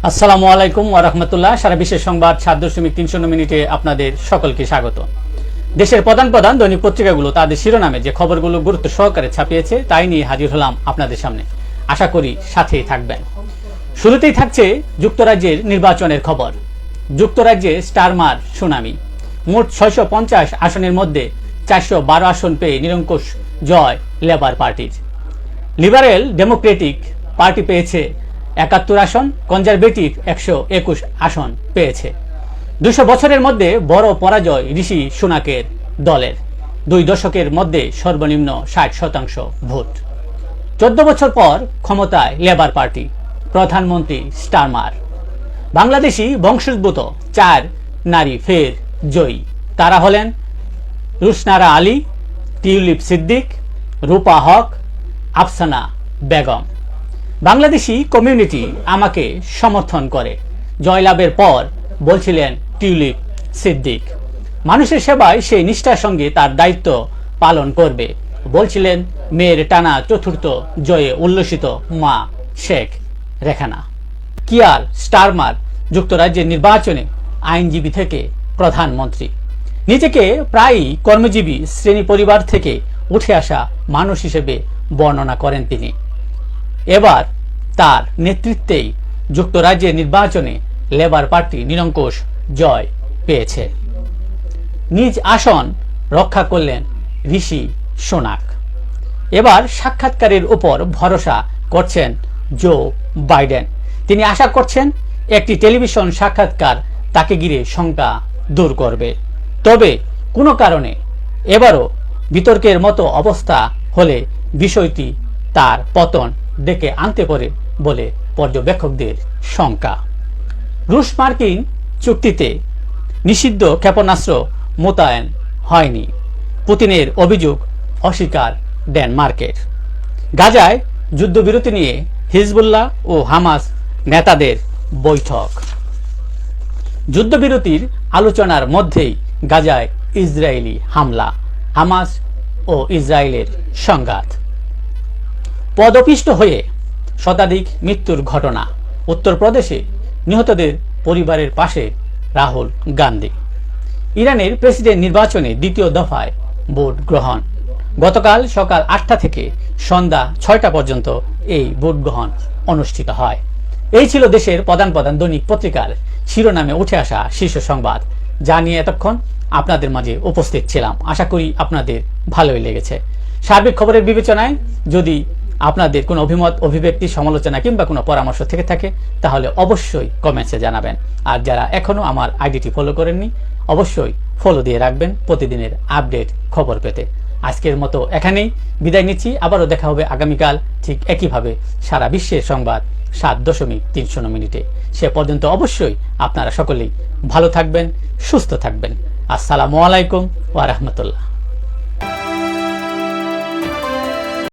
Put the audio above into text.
আসসালামু আলাইকুম ওয়া রাহমাতুল্লাহ। সারা বিশ্বের সংবাদ 7.3 মিনিটে আপনাদের সকলকে স্বাগত। দেশের প্রধান দৈনিক পত্রিকাগুলো তাদের শিরোনামে যে খবরগুলো গুরুত্ব সহকারে ছাপিয়েছে তাই নিয়ে হাজির হলাম আপনাদের সামনে। আশা করি সাথেই থাকবেন। শুরুতেই থাকছে যুক্তরাজ্যের নির্বাচনের খবর। যুক্তরাজ্যে স্টারমার সুনামি। মোট 650 আসনের মধ্যে 412 আসন পেয়ে নিরঙ্কুশ জয় লেবার পার্টির। লিবারেল ডেমোক্রেটিক পার্টি পেয়েছে 71 আসন, কনজারভেটিভ 121 আসন পেয়েছে। 200 বছরের মধ্যে বড় পরাজয় ঋষি সুনাকের দলের। 2 দশকের মধ্যে সর্বনিম্ন 60% ভোট। 14 বছর পর ক্ষমতায় লেবার পার্টি, প্রধানমন্ত্রী স্টারমার। বাংলাদেশি বংশোদ্ভূত 4 নারী ফের জয়ী। তারা হলেন রুশনারা আলী, টিউলিপ সিদ্দিক, রূপা হক, আফসানা বেগম। বাংলাদেশি কমিউনিটি আমাকে সমর্থন করে, জয়লাভের পর বলছিলেন টিউলিপ সিদ্দিক। মানুষের সেবায় সেই নিষ্ঠার সঙ্গে তার দায়িত্ব পালন করবে বলছিলেন মেয়ের টানা 4র্থ জয়ে উল্লসিত মা শেখ রেখানা। কিয়ার স্টারমার যুক্তরাজ্যের নির্বাচনে আইনজীবী থেকে প্রধানমন্ত্রী। নিজেকে প্রায়ই কর্মজীবী শ্রেণী পরিবার থেকে উঠে আসা মানুষ হিসেবে বর্ণনা করেন তিনি। এবার তার নেতৃত্বেই যুক্তরাজ্যের নির্বাচনে লেবার পার্টি নিরঙ্কুশ জয় পেয়েছে। নিজ আসন রক্ষা করলেন ঋষি সুনাক। এবার সাক্ষাৎকারের উপর ভরসা করছেন জো বাইডেন। তিনি আশা করছেন একটি টেলিভিশন সাক্ষাৎকার তাকে ঘিরে শঙ্কা দূর করবে। তবে কোনো কারণে এবারও বিতর্কের মতো অবস্থা হলে বিষয়টি তার পতন ডেকে আনতে পারে বলে পর্যবেক্ষকদের শঙ্কা। রুশ মার্কিন চুক্তিতে নিষিদ্ধ ক্ষেপণাস্ত্র মোতায়েন হয়নি, পুতিনের অভিযোগ অস্বীকার ডেনমার্কের। গাজায় যুদ্ধবিরতি নিয়ে হিজবুল্লাহ ও হামাস নেতাদের বৈঠক। যুদ্ধবিরতির আলোচনার মধ্যেই গাজায় ইসরায়েলি হামলা, হামাস ও ইসরায়েলের সংঘাত। পদপিষ্ট হয়ে শতাধিক মৃত্যুর ঘটনা। উত্তরপ্রদেশে নিহতদের পরিবারের পাশে রাহুল গান্ধী। ইরানের প্রেসিডেন্ট নির্বাচনে দ্বিতীয় দফায় ভোট গ্রহণ। গতকাল সকাল 8টা থেকে সন্ধ্যা 6টা পর্যন্ত এই ভোট গ্রহণ অনুষ্ঠিত হয়। এই ছিল দেশের প্রধান দৈনিক পত্রিকার শিরোনামে উঠে আসা শীর্ষ সংবাদ, যা নিয়ে এতক্ষণ আপনাদের মাঝে উপস্থিত ছিলাম। আশা করি আপনাদের ভালোই লেগেছে। সার্বিক খবরের বিবেচনায় যদি আপনাদের কোনো অভিমত, অভিব্যক্তি, সমালোচনা কিংবা কোনো পরামর্শ থেকে থাকে তাহলে অবশ্যই কমেন্টসে জানাবেন। আর যারা এখনো আমার আইডিটি ফলো করেননি অবশ্যই ফলো দিয়ে রাখবেন প্রতিদিনের আপডেট খবর পেতে। আজকের মতো এখানেই বিদায় নিচ্ছি। আবারও দেখা হবে আগামীকাল ঠিক একইভাবে সারা বিশ্বের সংবাদ 7.3 মিনিটে। সে পর্যন্ত অবশ্যই আপনারা সকলেই ভালো থাকবেন, সুস্থ থাকবেন। আসসালামু আলাইকুম ওয়া রাহমাতুল্লাহ।